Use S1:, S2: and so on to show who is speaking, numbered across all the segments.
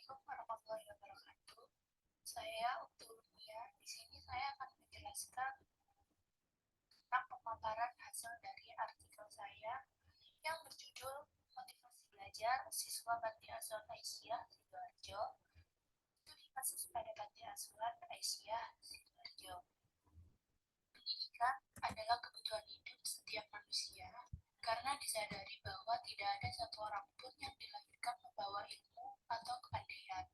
S1: Assalamualaikum warahmatullahi wabarakatuh. Saya Uktulia. Di sini saya akan menjelaskan tentang pemaparan hasil dari artikel saya yang berjudul Motivasi Belajar Siswa Panti Asuhan Aisyah Sidoarjo. Studi kasus pada Panti Asuhan Aisyah Sidoarjo. Pendidikan adalah kebutuhan hidup setiap manusia karena disadari bahwa tidak ada satu orang pun yang dilahirkan membawa ilmu atau kepandaian.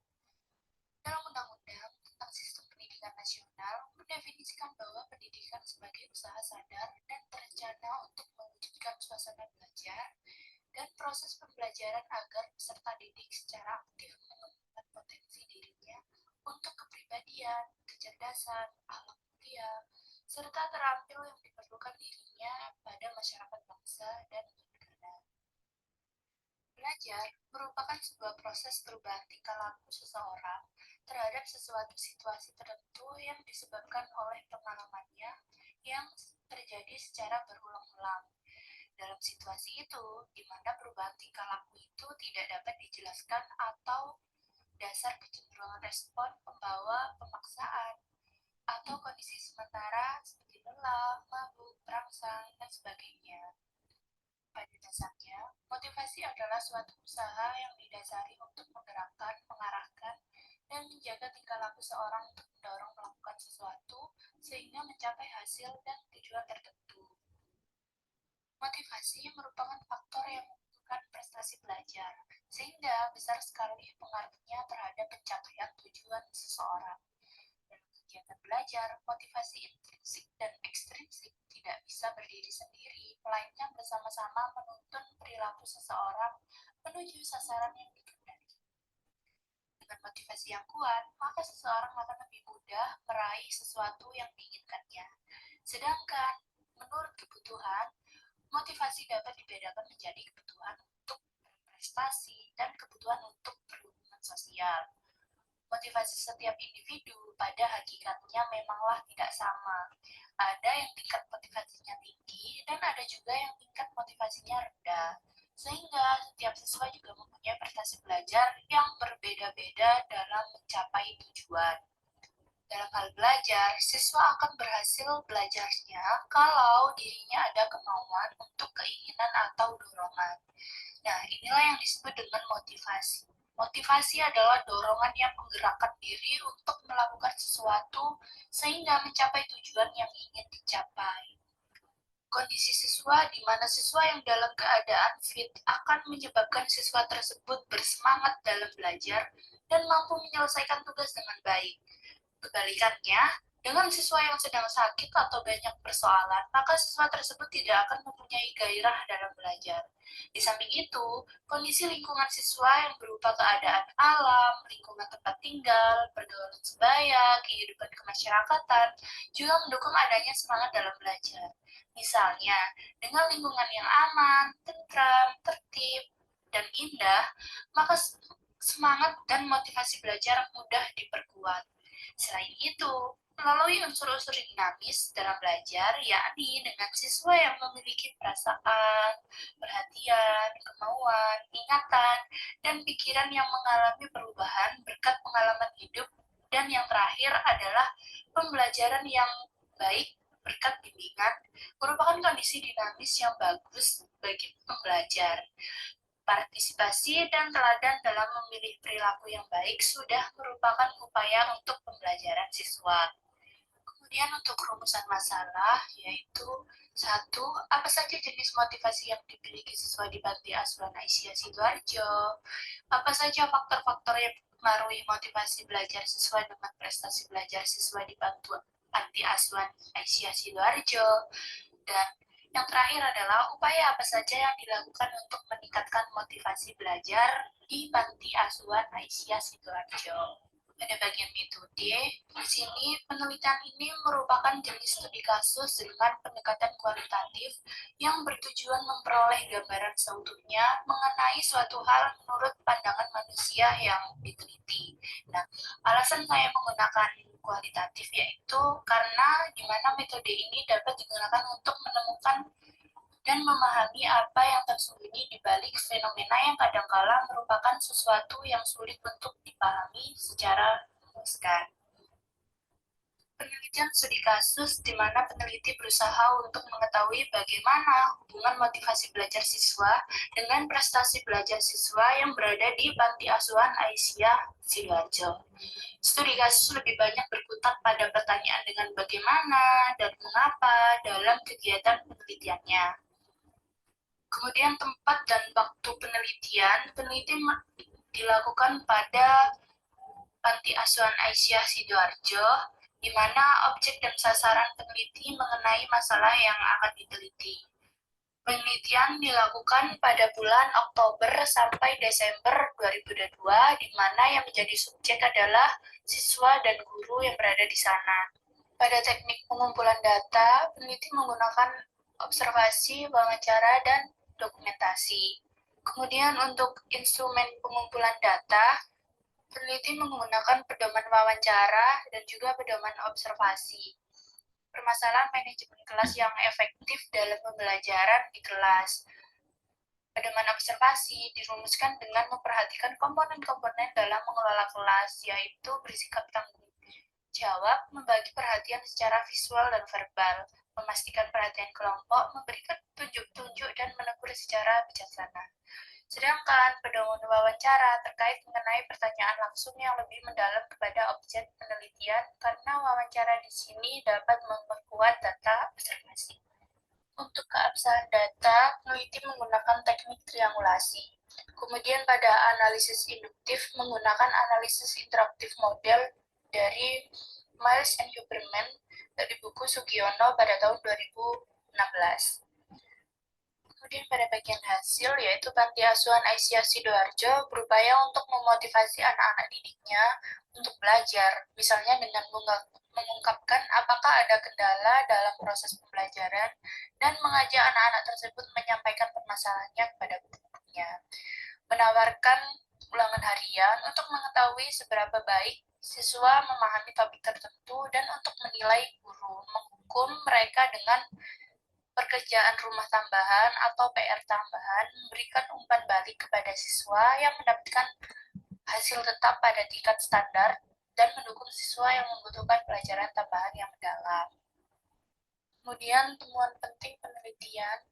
S1: Dalam Undang-Undang tentang Sistem Pendidikan Nasional mendefinisikan bahwa pendidikan sebagai usaha sadar dan terencana untuk mewujudkan suasana belajar dan proses pembelajaran agar peserta didik secara aktif mengembangkan potensi dirinya untuk kepribadian, kecerdasan, akhlak mulia, serta terampil yang diperlukan dirinya pada masyarakat bangsa dan negara. Belajar merupakan sebuah proses perubahan tingkah laku seseorang terhadap sesuatu situasi tertentu yang disebabkan oleh pengalamannya yang terjadi secara berulang-ulang. Dalam situasi itu, di mana perubahan tingkah laku itu tidak dapat dijelaskan atau dasar kecenderungan respon pembawa pemaksaan atau kondisi sementara seperti lelah, mabuk, perangsang, dan sebagainya. Pada dasarnya, motivasi adalah suatu usaha yang didasari untuk menggerakkan, mengarahkan, dan menjaga tingkah laku seorang untuk mendorong melakukan sesuatu sehingga mencapai hasil dan tujuan tertentu. Motivasi merupakan faktor yang menentukan prestasi belajar, sehingga besar sekali pengaruhnya terhadap pencapaian tujuan seseorang. Dalam kegiatan belajar, motivasi intrinsik dan ekstrinsik tidak bisa berdiri sendiri, melainkan bersama-sama menuntun perilaku seseorang menuju sasaran yang dikehendaki. Dengan motivasi yang kuat, maka seseorang akan lebih mudah meraih sesuatu yang diinginkannya. Sedangkan, menurut kebutuhan, motivasi dapat dibedakan menjadi kebutuhan untuk berprestasi dan kebutuhan untuk berhubungan sosial. Motivasi setiap individu pada hakikatnya memanglah tidak sama. Ada yang tingkat motivasinya tinggi dan ada juga yang tingkat motivasinya rendah. Sehingga setiap siswa juga mempunyai prestasi belajar yang berbeda-beda dalam mencapai tujuan. Dalam hal belajar, siswa akan berhasil belajarnya kalau dirinya ada kemauan untuk keinginan atau dorongan. Nah, inilah yang disebut dengan motivasi. Motivasi adalah dorongan yang menggerakkan diri untuk melakukan sesuatu sehingga mencapai tujuan yang ingin dicapai. Kondisi siswa di mana siswa yang dalam keadaan fit akan menyebabkan siswa tersebut bersemangat dalam belajar dan mampu menyelesaikan tugas dengan baik. Kebalikannya, dengan siswa yang sedang sakit atau banyak persoalan, maka siswa tersebut tidak akan mempunyai gairah dalam belajar. Di samping itu, kondisi lingkungan siswa yang berupa keadaan alam, lingkungan tempat tinggal, pergaulan sebaya, kehidupan kemasyarakatan, juga mendukung adanya semangat dalam belajar. Misalnya, dengan lingkungan yang aman, tentram, tertib, dan indah, maka semangat dan motivasi belajar mudah diperkuat. Selain itu, melalui unsur-unsur dinamis dalam belajar, yakni dengan siswa yang memiliki perasaan, perhatian, kemauan, ingatan, dan pikiran yang mengalami perubahan berkat pengalaman hidup, dan yang terakhir adalah pembelajaran yang baik berkat bimbingan, merupakan kondisi dinamis yang bagus bagi pembelajar. Partisipasi dan teladan dalam memilih perilaku yang baik sudah merupakan upaya untuk pembelajaran siswa. Kemudian untuk rumusan masalah, yaitu satu, apa saja jenis motivasi yang dimiliki siswa di Panti Asuhan Aisyah Sidoarjo? Apa saja faktor-faktor yang mempengaruhi motivasi belajar siswa dengan prestasi belajar siswa di Panti Asuhan Aisyah Sidoarjo? Dan yang terakhir adalah upaya apa saja yang dilakukan untuk meningkatkan motivasi belajar di Panti Asuhan Aisyah Sidoarjo. Pada bagian metode, di sini penelitian ini merupakan jenis studi kasus dengan pendekatan kualitatif yang bertujuan memperoleh gambaran seutuhnya mengenai suatu hal menurut pandangan manusia yang diteliti. Nah, alasan saya menggunakan kualitatif yaitu karena di mana metode ini dapat digunakan untuk menemukan dan memahami apa yang tersembunyi di balik teknik fenomena yang kadangkala merupakan sesuatu yang sulit untuk dipahami secara memuaskan. Penelitian studi kasus di mana peneliti berusaha untuk mengetahui bagaimana hubungan motivasi belajar siswa dengan prestasi belajar siswa yang berada di Panti Asuhan Aisyah Sidoarjo. Studi kasus lebih banyak berkutat pada pertanyaan dengan bagaimana dan mengapa dalam kegiatan penelitiannya. Kemudian tempat dan waktu penelitian, peneliti dilakukan pada Panti Asuhan Aisyah Sidoarjo, di mana objek dan sasaran peneliti mengenai masalah yang akan diteliti. Penelitian dilakukan pada bulan Oktober sampai Desember 2022, di mana yang menjadi subjek adalah siswa dan guru yang berada di sana. Pada teknik pengumpulan data, peneliti menggunakan observasi, wawancara, dan dokumentasi. Kemudian untuk instrumen pengumpulan data, peneliti menggunakan pedoman wawancara dan juga pedoman observasi. Permasalahan manajemen kelas yang efektif dalam pembelajaran di kelas. Pedoman observasi dirumuskan dengan memperhatikan komponen-komponen dalam mengelola kelas, yaitu bersikap tanggung jawab, membagi perhatian secara visual dan verbal, memastikan perhatian kelompok, memberikan tunjuk-tunjuk, dan menegur secara bijaksana. Sedangkan pedoman wawancara terkait mengenai pertanyaan langsung yang lebih mendalam kepada objek penelitian, karena wawancara di sini dapat memperkuat data observasi. Untuk keabsahan data, peneliti menggunakan teknik triangulasi. Kemudian pada analisis induktif menggunakan analisis interaktif model dari Miles and Huberman dari buku Sugiono pada tahun 2016. Kemudian pada bagian hasil, yaitu Panti Asuhan Aisyah Sidoarjo berupaya untuk memotivasi anak-anak didiknya untuk belajar, misalnya dengan mengungkapkan apakah ada kendala dalam proses pembelajaran dan mengajak anak-anak tersebut menyampaikan permasalahannya kepada gurunya. Menawarkan ulangan harian untuk mengetahui seberapa baik siswa memahami topik tertentu dan untuk menilai guru, menghukum mereka dengan pekerjaan rumah tambahan atau PR tambahan, memberikan umpan balik kepada siswa yang mendapatkan hasil tetap pada tingkat standar, dan mendukung siswa yang membutuhkan pelajaran tambahan yang mendalam. Kemudian temuan penting penelitian.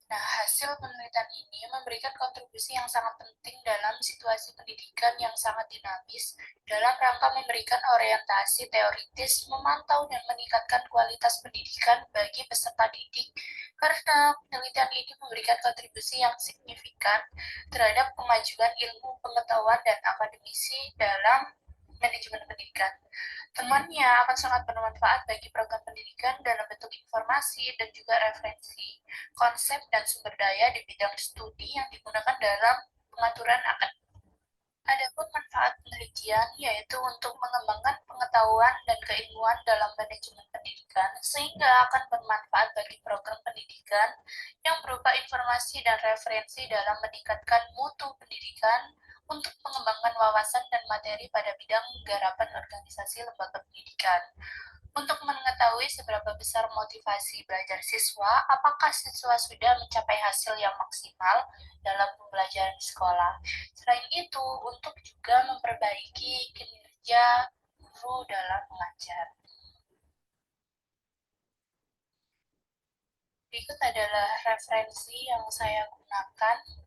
S1: Nah, hasil penelitian ini memberikan kontribusi yang sangat penting dalam situasi pendidikan yang sangat dinamis dalam rangka memberikan orientasi teoritis, memantau dan meningkatkan kualitas pendidikan bagi peserta didik, karena penelitian ini memberikan kontribusi yang signifikan terhadap kemajuan ilmu pengetahuan dan akademisi dalam manajemen pendidikan. Temannya akan sangat bermanfaat bagi program pendidikan dalam bentuk informasi dan juga referensi, konsep dan sumber daya di bidang studi yang digunakan dalam pengaturan akademik. Adapun manfaat penelitian yaitu untuk mengembangkan pengetahuan dan keilmuan dalam manajemen pendidikan sehingga akan bermanfaat bagi program pendidikan yang berupa informasi dan referensi dalam meningkatkan mutu pendidikan, untuk mengembangkan wawasan dan materi pada bidang garapan organisasi lembaga pendidikan. Untuk mengetahui seberapa besar motivasi belajar siswa, apakah siswa sudah mencapai hasil yang maksimal dalam pembelajaran di sekolah. Selain itu, untuk juga memperbaiki kinerja guru dalam mengajar. Berikut adalah referensi yang saya gunakan.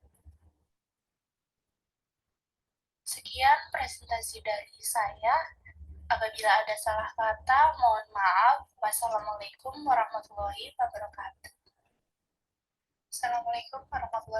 S1: Sekian presentasi dari saya. Apabila ada salah kata, mohon maaf. Wassalamualaikum warahmatullahi wabarakatuh. Assalamualaikum warahmatullahi wabarakatuh.